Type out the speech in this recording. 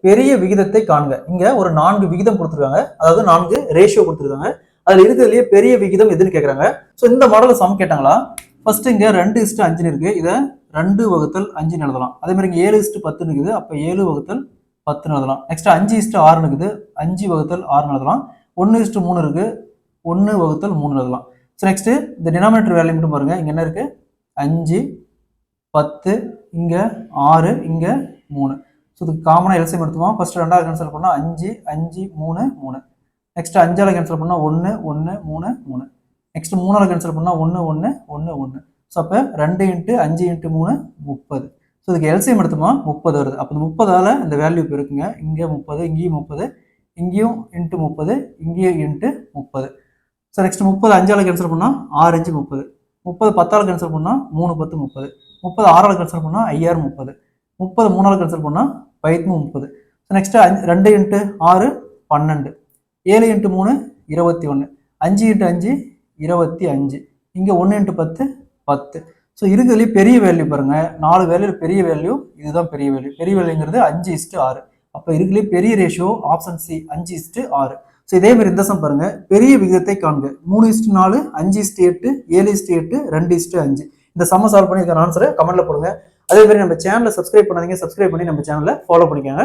பெரிய விகிதத்தை காண்க. இங்க ஒரு 4 விகிதம் கொடுத்துருக்காங்க, அதாவது 4 ரேஷியோ கொடுத்துருக்காங்க. அதுல இருக்கிறதுலயே பெரிய விகிதம் எதுன்னு கேக்குறாங்க. சோ இந்த மாடல்ல சம் கேட்டாங்களா, ஃபர்ஸ்ட் இங்க 2:5 இருக்கு, இதை 2/5 எழுதலாம். அதே மாதிரி இங்க 7:10 இருக்குது, அப்ப 7/10 எழுதலாம். நெக்ஸ்ட் 5:6 இருக்குது, 5/6 எழுதலாம். 1:3 இருக்கு, 1/3 எழுதலாம். ஸோ நெக்ஸ்ட் இந்த டினாமினேட்டர் வேல்யூ மட்டும் பாருங்க. இங்க என்ன இருக்கு, 5, 10, இங்க 6, இங்க 3. ஸோ இதுக்கு காமனா எல்சிஎம் எடுத்துவோம். ஃபர்ஸ்ட் 2ஆல் கேன்சல் பண்ணா 5, 5, 3, 3. நெக்ஸ்ட் 5ஆல் கேன்சல் பண்ணா 1, 1, 3, 3. நெக்ஸ்ட் 3ஆல் கேன்சல் பண்ணா 1, 1, 1, 1. ஸோ அப்போ 2 × 5 × 3 30. ஸோ இதுக்கு எல்சிஎம் எடுத்தோமா 30 வருது. அப்போ 30ஆல இந்த வேல்யூ இப்போ இருக்குங்க. இங்கே 30, இங்கேயும் 30, இங்கேயும் × 30, இங்கேயும் × 30. ஸோ நெக்ஸ்ட் 30 5ஆல் கேன்சல் பண்ணால் 6 5 30. 30 10ஆல் கேன்சல் பண்ணால் 3 10 30. 30 6ஆல் கேன்சல் பண்ணால் 5 6 30. 30 3ஆல் கேன்சல் பண்ணால் 5 30. So next 2 × 6 12. 7 × 3 21. 5 × 5 25. இங்கே 1 × 10 10. ஸோ இருக்கிறதுலேயே பெரிய வேல்யூ பாருங்க, 4 வேல்யூ பெரிய வேல்யூ, இதுதான் பெரிய வேல்யூ. பெரிய வேல்யூங்கிறது 5:6. அப்போ இருக்கிறதுலேயே பெரிய ரேஷியோ ஆப்ஷன் சி 5:6. ஸோ இதே மாதிரி இந்த சம் பாருங்க, பெரிய விகிதத்தை காண்க. 3:4, 5:8, 7:8, 2:5. இந்த சம்ம சால்வ் பண்ணி ஆன்சரை கமெண்ட்ல போடுங்க. அதே மாதிரி நம்ம சேனலை சப்ஸ்கிரைப் பண்ணாதீங்க, சப்ஸ்கிரைப் பண்ணி நம்ம சேனலை ஃபாலோ பண்ணிக்கோங்க.